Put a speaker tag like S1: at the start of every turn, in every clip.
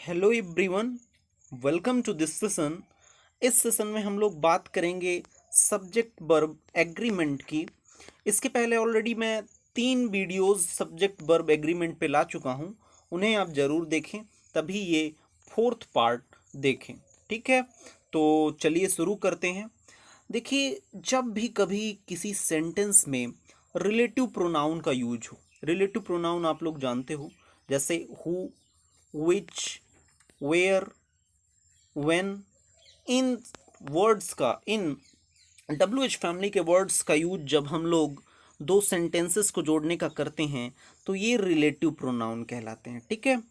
S1: Hello everyone, welcome to this session. इस session में हम लोग बात करेंगे सब्जेक्ट वर्ब एग्रीमेंट की। इसके पहले ऑलरेडी मैं 3 वीडियोस सब्जेक्ट वर्ब एग्रीमेंट पे ला चुका हूँ। उन्हें आप ज़रूर देखें, तभी ये 4th पार्ट देखें। ठीक है, तो चलिए शुरू करते हैं। देखिए, जब भी कभी किसी सेंटेंस में रिलेटिव प्रोनाउन का यूज हो, रिलेटिव प्रोनाउन आप लोग जानते हो, जैसे हु, विच, वेयर, व्हेन, इन वर्ड्स का, इन WH फैमिली के वर्ड्स का यूज जब हम लोग दो सेंटेंसेस को जोड़ने का करते हैं तो ये रिलेटिव प्रोनाउन कहलाते हैं। ठीक है,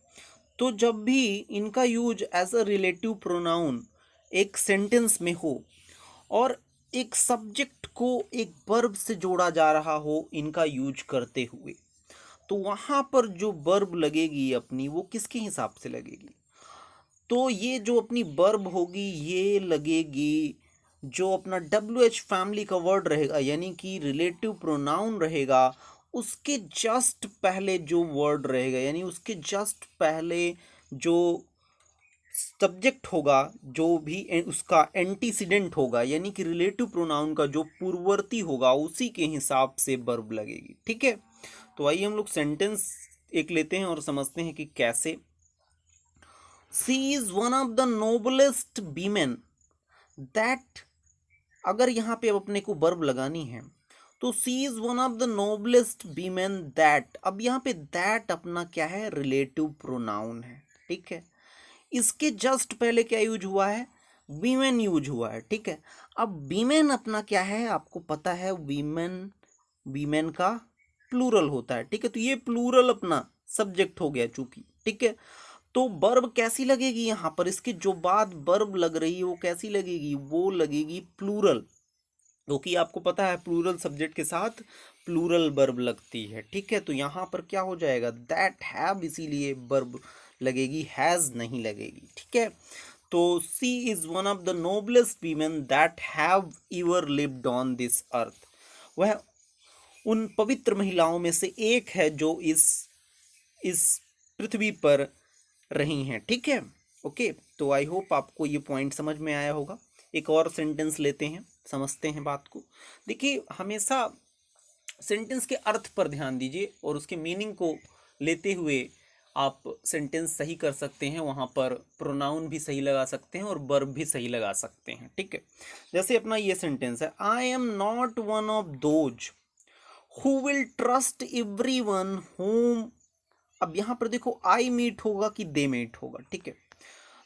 S1: तो जब भी इनका use as a relative pronoun एक सेंटेंस में हो और एक सब्जेक्ट को एक वर्ब से जोड़ा जा रहा हो इनका यूज करते हुए, तो वहाँ पर जो वर्ब लगेगी अपनी, वो किसके हिसाब से लगेगी? तो ये जो अपनी वर्ब होगी ये लगेगी, जो अपना WH फैमिली का वर्ड रहेगा यानी कि रिलेटिव प्रोनाउन रहेगा, उसके जस्ट पहले जो वर्ड रहेगा, यानी उसके जस्ट पहले जो सब्जेक्ट होगा, जो भी उसका एंटीसीडेंट होगा, यानी कि रिलेटिव प्रोनाउन का जो पूर्ववर्ती होगा, उसी के हिसाब से वर्ब लगेगी। ठीक है, तो आइए हम लोग सेंटेंस एक लेते हैं और समझते हैं कि कैसे। She is one of the noblest women that, अगर यहाँ पे अब अपने को वर्ब लगानी है तो she is one of the noblest women that, अब यहाँ पे दैट अपना क्या है? रिलेटिव प्रोनाउन है। ठीक है, इसके जस्ट पहले क्या यूज हुआ है? वीमेन यूज हुआ है। ठीक है, अब वीमेन अपना क्या है? आपको पता है वीमेन, वीमेन का प्लूरल होता है। ठीक है, तो ये प्लूरल अपना सब्जेक्ट हो गया चूंकि। ठीक है, तो वर्ब कैसी लगेगी यहाँ पर? इसके जो बाद वर्ब लग रही है वो कैसी लगेगी? वो लगेगी प्लूरल, क्योंकि आपको पता है प्लूरल सब्जेक्ट के साथ प्लूरल वर्ब लगती है। ठीक है, तो यहाँ पर क्या हो जाएगा? दैट हैव, इसीलिए वर्ब लगेगी, हैज नहीं लगेगी। ठीक है, तो she is one of the noblest women that have ever lived on this earth, वह उन पवित्र महिलाओं में से एक है जो इस पृथ्वी पर रही हैं। ठीक है, ओके, तो आई होप आपको ये पॉइंट समझ में आया होगा। एक और सेंटेंस लेते हैं, समझते हैं बात को। देखिए, हमेशा सेंटेंस के अर्थ पर ध्यान दीजिए और उसके मीनिंग को लेते हुए आप सेंटेंस सही कर सकते हैं। वहाँ पर प्रोनाउन भी सही लगा सकते हैं और वर्ब भी सही लगा सकते हैं। ठीक है, जैसे अपना ये सेंटेंस है, आई am not one of those who will trust everyone home. अब यहाँ पर देखो, आई मीट होगा कि दे मीट होगा। ठीक है,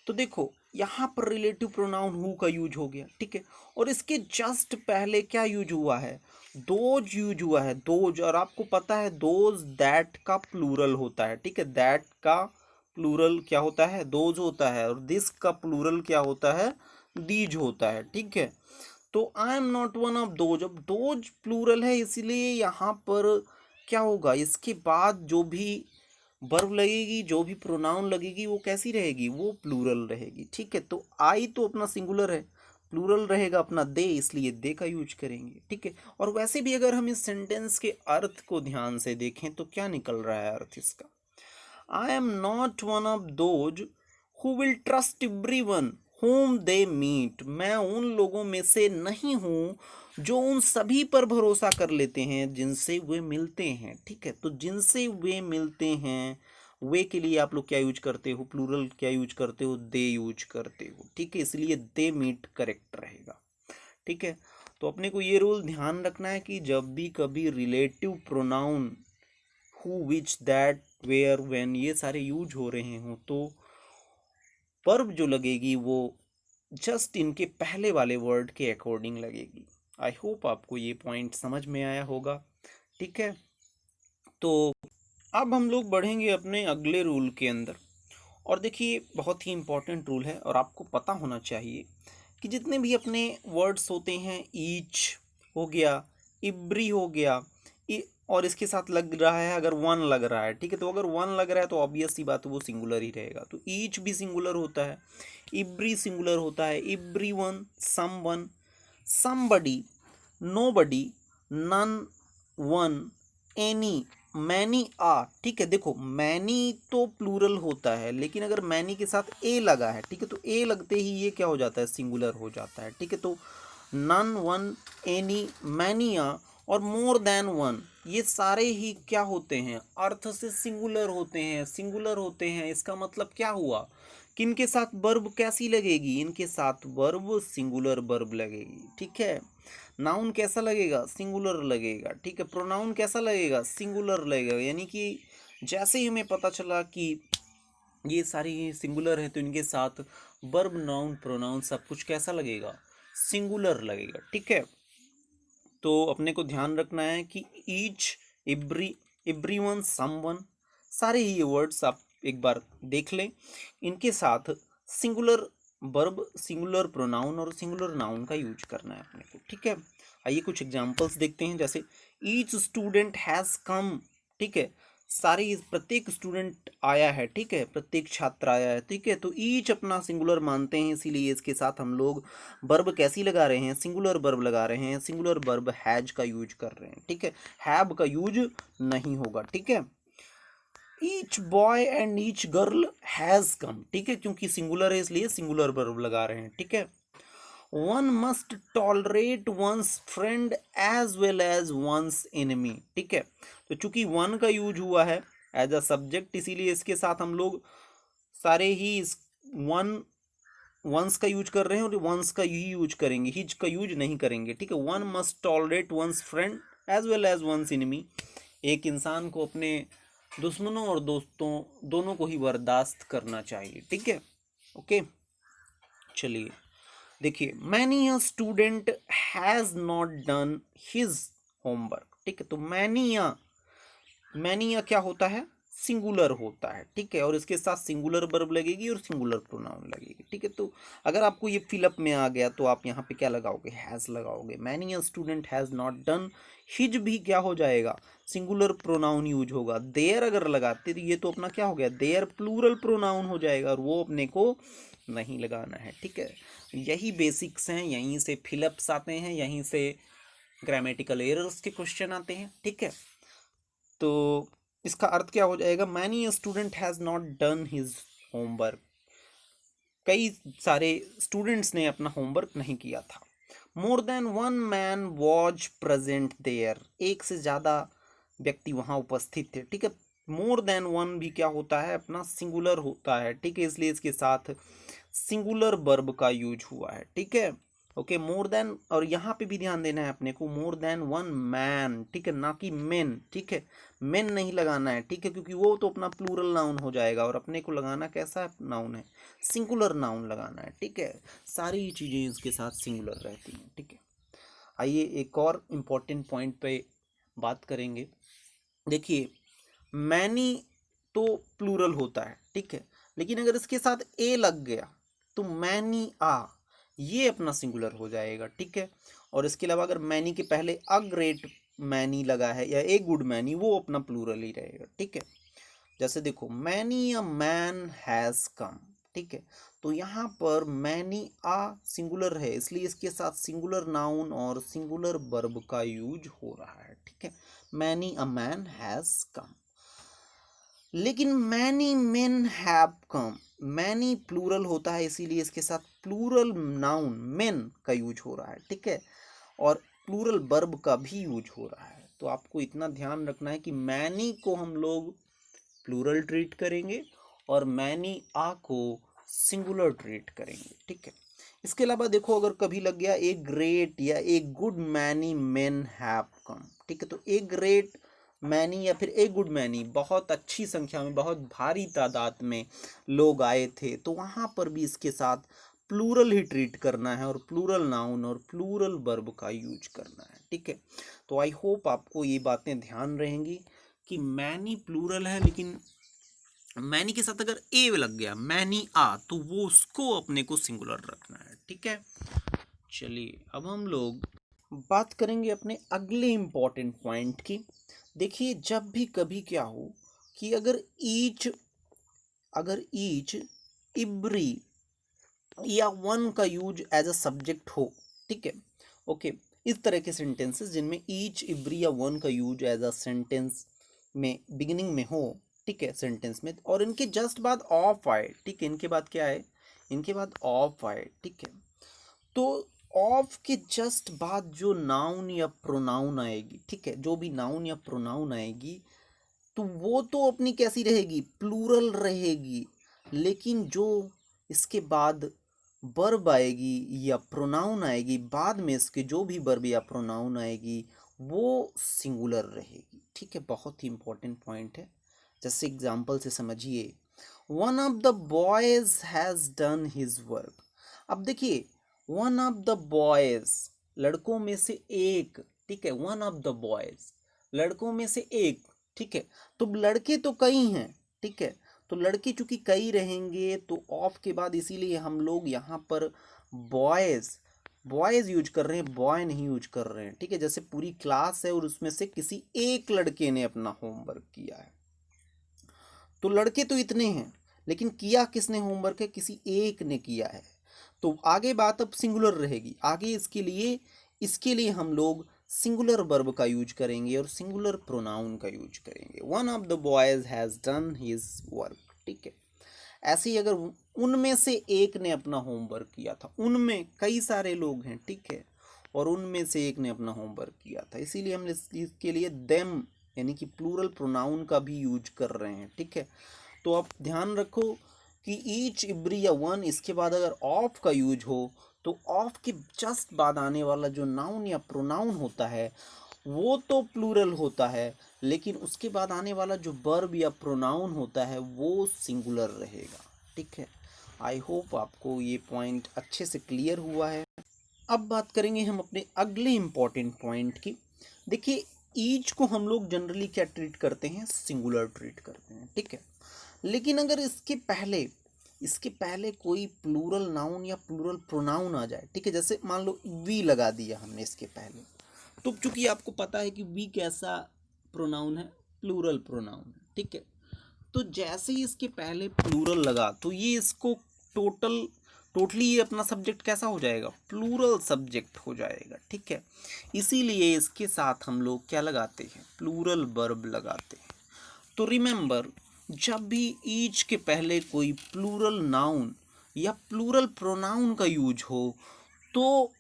S1: तो देखो यहाँ पर रिलेटिव प्रोनाउन हु का यूज हो गया। ठीक है, और इसके जस्ट पहले क्या यूज हुआ है? दोज यूज हुआ है, दोज। और आपको पता है दोज दैट का प्लूरल होता है। ठीक है, दैट का प्लूरल क्या होता है? दोज होता है। और दिस का प्लूरल क्या होता है? दीज होता है। ठीक है, तो आई am not one of those, अब दोज प्लूरल है इसीलिए यहाँ पर क्या होगा? इसके बाद जो भी वर्ब लगेगी, जो भी प्रोनाउन लगेगी, वो कैसी रहेगी? वो प्लूरल रहेगी। ठीक है, तो आई तो अपना सिंगुलर है, प्लूरल रहेगा अपना दे, इसलिए दे का यूज करेंगे। ठीक है, और वैसे भी अगर हम इस सेंटेंस के अर्थ को ध्यान से देखें तो क्या निकल रहा है अर्थ इसका? I am not one of those who will trust everyone whom they meet, मैं उन लोगों में से नहीं हूँ जो उन सभी पर भरोसा कर लेते हैं जिनसे वे मिलते हैं। ठीक है, तो जिनसे वे मिलते हैं, वे के लिए आप लोग क्या यूज करते हो? प्लूरल क्या यूज करते हो? दे यूज करते हो। ठीक है, इसलिए दे मीट करेक्ट रहेगा। ठीक है, तो अपने को ये रूल ध्यान रखना है कि जब भी कभी relative pronoun who, which, that, where, when ये सारे यूज हो रहे हों तो वर्ब जो लगेगी वो जस्ट इनके पहले वाले वर्ड के अकॉर्डिंग लगेगी। आई होप आपको ये पॉइंट समझ में आया होगा। ठीक है, तो अब हम लोग बढ़ेंगे अपने अगले रूल के अंदर। और देखिए, बहुत ही इंपॉर्टेंट रूल है और आपको पता होना चाहिए कि जितने भी अपने वर्ड्स होते हैं, ईच हो गया, इब्री हो गया, और इसके साथ लग रहा है अगर वन लग रहा है। ठीक है, तो अगर वन लग रहा है तो ऑब्वियस सी बात है वो सिंगुलर ही रहेगा। तो ईच भी सिंगुलर होता है, इब्री सिंगुलर होता है, every one, someone, somebody, nobody, none, one, any, many आ, ठीक है। देखो मैनी तो प्लूरल होता है, लेकिन अगर मैनी के साथ ए लगा है, ठीक है, तो ए लगते ही ये क्या हो जाता है, सिंगुलर हो जाता है, ठीक है। तो नन, वन, एनी, मैनिया और मोर देन वन, ये सारे ही क्या होते हैं, अर्थ से सिंगुलर होते हैं, सिंगुलर होते हैं। इसका मतलब क्या हुआ कि इनके साथ वर्ब कैसी लगेगी, इनके साथ वर्ब सिंगुलर वर्ब लगेगी, ठीक है। नाउन कैसा लगेगा, सिंगुलर लगेगा, ठीक है। प्रोनाउन कैसा लगेगा, सिंगुलर लगेगा। यानी कि जैसे ही हमें पता चला कि ये सारी सिंगुलर है, तो इनके साथ वर्ब, नाउन, प्रोनाउन सब कुछ कैसा लगेगा, सिंगुलर लगेगा, ठीक है। तो अपने को ध्यान रखना है कि ईच, एवरीवन, समवन, सारे ही ये वर्ड्स आप एक बार देख लें। इनके साथ सिंगुलर वर्ब, सिंगुलर प्रोनाउन और सिंगुलर नाउन का यूज करना है अपने को, ठीक है। आइए कुछ एग्जांपल्स देखते हैं। जैसे ईच स्टूडेंट हैज़ कम, ठीक है, सारे प्रत्येक स्टूडेंट आया है, ठीक है, प्रत्येक छात्र आया है, ठीक है। तो ईच अपना सिंगुलर मानते हैं, इसीलिए इसके साथ हम लोग वर्ब कैसी लगा रहे हैं, सिंगुलर वर्ब लगा रहे हैं। सिंगुलर वर्ब हैज का यूज कर रहे हैं, ठीक है, हैव का यूज नहीं होगा, ठीक है। Each boy and each girl has come, ठीक है, क्योंकि सिंगुलर है इसलिए सिंगुलर वर्ब लगा रहे हैं, ठीक है। One must tolerate one's friend as well as one's enemy, ठीक है। तो चूंकि वन का यूज हुआ है एज अ सब्जेक्ट, इसीलिए इसके साथ हम लोग सारे ही वन, वंस का यूज कर रहे हैं और वंस का ही यूज करेंगे, हिज का यूज नहीं करेंगे, ठीक है। One must tolerate one's friend as well as one's enemy, एक इंसान को अपने दुश्मनों और दोस्तों दोनों को ही बर्दाश्त करना चाहिए, ठीक है। ओके, चलिए देखिए, many a student has not done his homework, ठीक है। तो मैनी क्या होता है, सिंगुलर होता है, ठीक है, और इसके साथ सिंगुलर वर्ब लगेगी और सिंगुलर प्रोनाउन लगेगी, ठीक है। तो अगर आपको ये फिलअप में आ गया तो आप यहाँ पे क्या लगाओगे, हैज लगाओगे। Many a student has not done, his भी क्या हो जाएगा, सिंगुलर प्रोनाउन यूज होगा। देयर अगर लगाते तो ये तो अपना क्या हो गया, देयर प्लूरल प्रोनाउन हो जाएगा, और वो अपने को नहीं लगाना है, ठीक है। यही बेसिक्स हैं, यहीं से फिलअप्स आते हैं, यहीं से ग्रामेटिकल एरर्स के क्वेश्चन आते हैं, ठीक है। तो इसका अर्थ क्या हो जाएगा, many student has not done his homework, कई सारे स्टूडेंट्स ने अपना होमवर्क नहीं किया था। More than one man was present there, एक से ज़्यादा व्यक्ति वहाँ उपस्थित थे, ठीक है। मोर देन वन भी क्या होता है, अपना सिंगुलर होता है, ठीक है, इसलिए इसके साथ सिंगुलर वर्ब का यूज हुआ है, ठीक है। ओके, मोर देन, और यहाँ पे भी ध्यान देना है अपने को, मोर देन वन मैन, ठीक है, ना कि मेन, ठीक है। मेन नहीं लगाना है, ठीक है, क्योंकि वो तो अपना प्लूरल नाउन हो जाएगा, और अपने को लगाना कैसा नाउन है, सिंगुलर नाउन लगाना है, ठीक है। सारी चीज़ें इसके साथ सिंगुलर रहती हैं, ठीक है। आइए एक और इम्पोर्टेंट पॉइंट पे बात करेंगे। देखिए, मैनी तो प्लूरल होता है, ठीक है, लेकिन अगर इसके साथ ए लग गया तो मैनी आ, ये अपना सिंगुलर हो जाएगा, ठीक है। और इसके अलावा अगर मैनी के पहले अ ग्रेट मैनी लगा है या ए गुड मैनी, वो अपना प्लूरल ही रहेगा, ठीक है। जैसे देखो, मैनी अ मैन हैज़ कम, ठीक है। तो यहाँ पर मैनी आ सिंगुलर है, इसलिए इसके साथ सिंगुलर नाउन और सिंगुलर वर्ब का यूज हो रहा है, ठीक है। Many a man has come. लेकिन many men have come, many plural होता है, इसीलिए इसके साथ प्लूरल नाउन मेन का यूज हो रहा है, ठीक है, और प्लूरल वर्ब का भी यूज हो रहा है। तो आपको इतना ध्यान रखना है कि मैनी को हम लोग प्लूरल ट्रीट करेंगे और मैनी आ को सिंगुलर ट्रीट करेंगे, ठीक है। इसके अलावा देखो, अगर कभी लग गया ए ग्रेट या a good many men have कम, ठीक है, तो ए ग्रेट मैनी या फिर ए गुड मैनी, बहुत अच्छी संख्या में, बहुत भारी तादाद में लोग आए थे, तो वहाँ पर भी इसके साथ प्लूरल ही ट्रीट करना है और प्लूरल नाउन और प्लूरल वर्ब का यूज करना है, ठीक है। तो आई होप आपको ये बातें ध्यान रहेंगी कि मैनी प्लूरल है, लेकिन मैनी के साथ अगर ए लग गया, मैनी आ, तो वो उसको अपने को सिंगुलर रखना है, ठीक है। चलिए अब हम लोग बात करेंगे अपने अगले इंपॉर्टेंट पॉइंट की। देखिए, जब भी कभी क्या हो कि अगर ईच, इब्री या वन का यूज एज अ सब्जेक्ट हो, ठीक है, ओके, इस तरह के सेंटेंसेस जिनमें ईच, इब्री या वन का यूज एज अ सेंटेंस में बिगिनिंग में हो, ठीक है, सेंटेंस में, और इनके जस्ट बाद ऑफ आए, ठीक है, इनके बाद क्या है, इनके बाद ऑफ आए, ठीक है, तो ऑफ के जस्ट बाद जो नाउन या प्रोनाउन आएगी, ठीक है, जो भी नाउन या प्रोनाउन आएगी तो वो तो अपनी कैसी रहेगी, प्लूरल रहेगी, लेकिन जो इसके बाद वर्ब आएगी या प्रोनाउन आएगी, बाद में इसके जो भी वर्ब या प्रोनाउन आएगी वो सिंगुलर रहेगी, ठीक है, बहुत ही इंपॉर्टेंट पॉइंट है। जैसे एग्जांपल से समझिए, one of the boys has done his work. अब देखिए, वन ऑफ द बॉयज, लड़कों में से एक, ठीक है, वन ऑफ द बॉयज, लड़कों में से एक, ठीक है, तो लड़के तो कई हैं, ठीक है, तो लड़के चूंकि कई रहेंगे तो ऑफ के बाद इसीलिए हम लोग यहाँ पर बॉयज, बॉयज यूज कर रहे हैं, बॉय नहीं यूज कर रहे हैं, ठीक है, जैसे पूरी क्लास है और उसमें से किसी एक लड़के ने अपना होमवर्क किया है, तो लड़के तो इतने हैं, लेकिन किया किसने होमवर्क है, किसी एक ने किया है, तो आगे बात अब सिंगुलर रहेगी, आगे इसके लिए हम लोग सिंगुलर वर्ब का यूज करेंगे और सिंगुलर प्रोनाउन का यूज करेंगे। One of the boys has done his work, ठीक है। ऐसे ही अगर उनमें से एक ने अपना होमवर्क किया था, उनमें कई सारे लोग हैं, ठीक है, और उनमें से एक ने अपना होमवर्क किया था, इसीलिए हम इसके लिए देम यानी कि प्लूरल प्रोनाउन का भी यूज कर रहे हैं, ठीक है। तो आप ध्यान रखो कि ईच, एवरी या वन, इसके बाद अगर ऑफ का यूज हो तो ऑफ के जस्ट बाद आने वाला जो नाउन या प्रोनाउन होता है वो तो प्लूरल होता है, लेकिन उसके बाद आने वाला जो वर्ब या प्रोनाउन होता है वो सिंगुलर रहेगा, ठीक है। आई होप आपको ये पॉइंट अच्छे से क्लियर हुआ है। अब बात करेंगे हम अपने अगले इम्पॉर्टेंट पॉइंट की। देखिए, ईच को हम लोग जनरली क्या ट्रीट करते हैं, सिंगुलर ट्रीट करते हैं, ठीक है, लेकिन अगर इसके पहले कोई प्लूरल नाउन या प्लूरल प्रोनाउन आ जाए, ठीक है, जैसे मान लो वी लगा दिया हमने इसके पहले, तो चूंकि आपको पता है कि वी कैसा प्रोनाउन है, प्लूरल प्रोनाउन है, ठीक है, तो जैसे ही इसके पहले प्लूरल लगा तो ये इसको टोटली ये अपना सब्जेक्ट कैसा हो जाएगा, प्लूरल सब्जेक्ट हो जाएगा, ठीक है, इसीलिए इसके साथ हम लोग क्या लगाते हैं, प्लूरल वर्ब लगाते हैं। तो रिमेंबर, जब भी ईच के पहले कोई प्लूरल नाउन या प्लूरल प्रोनाउन का यूज हो तो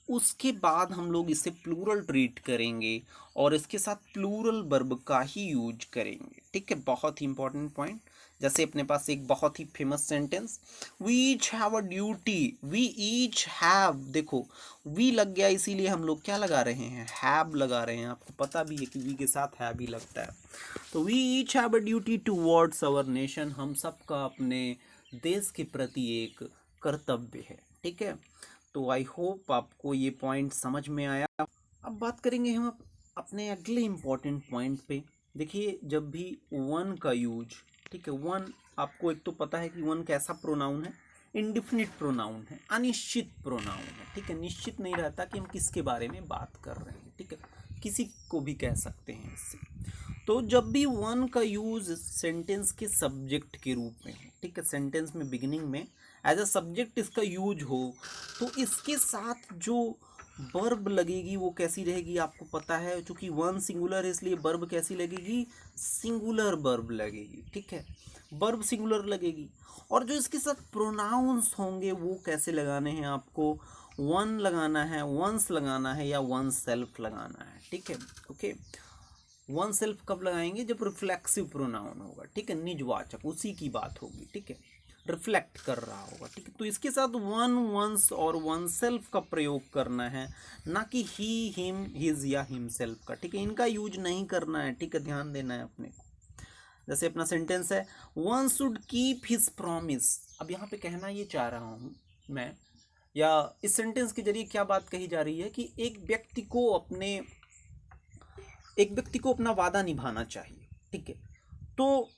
S1: उसके बाद हम लोग इसे प्लूरल ट्रीट करेंगे और इसके साथ प्लूरल वर्ब का ही यूज करेंगे, ठीक है, बहुत ही इंपॉर्टेंट पॉइंट। जैसे अपने पास एक बहुत ही famous sentence, we each have a duty, we each have, देखो वी लग गया इसीलिए हम लोग क्या लगा रहे हैं, हैव लगा रहे हैं, आपको पता भी है कि वी के साथ हैव ही लगता है। तो we each have a duty towards our nation, हम सबका अपने देश के प्रति एक कर्तव्य है, ठीक है। तो आई होप आपको ये पॉइंट समझ में आया। अब बात करेंगे हम अपने अगले इम्पॉर्टेंट पॉइंट पे। देखिए, जब भी वन का यूज, ठीक है, वन आपको एक तो पता है कि वन कैसा प्रोनाउन है, इंडिफिनिट प्रोनाउन है, अनिश्चित प्रोनाउन है, ठीक है, निश्चित नहीं रहता कि हम किसके बारे में बात कर रहे हैं, ठीक है, किसी को भी कह सकते हैं इससे। तो जब भी वन का यूज सेंटेंस के सब्जेक्ट के रूप में हो, ठीक है, सेंटेंस में बिगिनिंग में एज अ सब्जेक्ट इसका यूज हो तो इसके साथ जो वर्ब लगेगी वो कैसी रहेगी, आपको पता है, क्योंकि वन सिंगुलर है इसलिए वर्ब कैसी लगेगी, सिंगुलर वर्ब लगेगी, ठीक है, वर्ब सिंगुलर लगेगी। और जो इसके साथ प्रोनाउंस होंगे वो कैसे लगाने हैं, आपको वन लगाना है, वंस लगाना है या वन सेल्फ लगाना है, ठीक है, ओके। वन सेल्फ कब लगाएंगे, जब रिफ्लेक्सिव प्रोनाउन होगा, ठीक है, निजवाचक, उसी की बात होगी, ठीक है, रिफ्लेक्ट कर रहा होगा, ठीक है, तो इसके साथ वन, वंस और वन सेल्फ का प्रयोग करना है, ना कि ही, हिम, हिज या हिमसेल्फ का, ठीक है, इनका यूज नहीं करना है, ठीक है, ध्यान देना है अपने को। जैसे अपना सेंटेंस है, one should keep his promise. अब यहाँ पे कहना ये चाह रहा हूँ मैं, या इस सेंटेंस के जरिए क्या बात कही जा रही है कि एक व्यक्ति को अपना वादा निभाना चाहिए, ठीक है, तो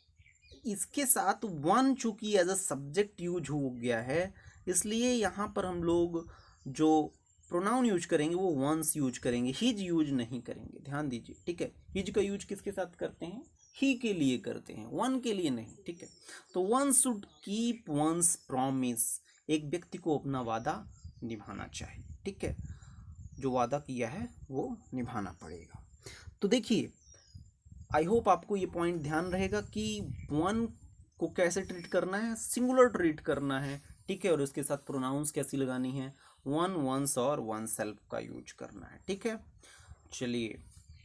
S1: इसके साथ वन चूंकि एज अ सब्जेक्ट यूज हो गया है इसलिए यहाँ पर हम लोग जो प्रोनाउन यूज करेंगे वो वंस यूज करेंगे, हिज यूज नहीं करेंगे, ध्यान दीजिए, ठीक है, हिज का यूज किसके साथ करते हैं, ही के लिए करते हैं, वन के लिए नहीं, ठीक है। तो one should keep once promise, एक व्यक्ति को अपना वादा निभाना चाहिए, ठीक है, जो वादा किया है वो निभाना पड़ेगा। तो देखिए, आई होप आपको ये पॉइंट ध्यान रहेगा कि वन को कैसे ट्रीट करना है, सिंगुलर ट्रीट करना है, ठीक है, और इसके साथ प्रोनाउंस कैसी लगानी है, वन, वंस और वन सेल्फ का यूज करना है, ठीक है। चलिए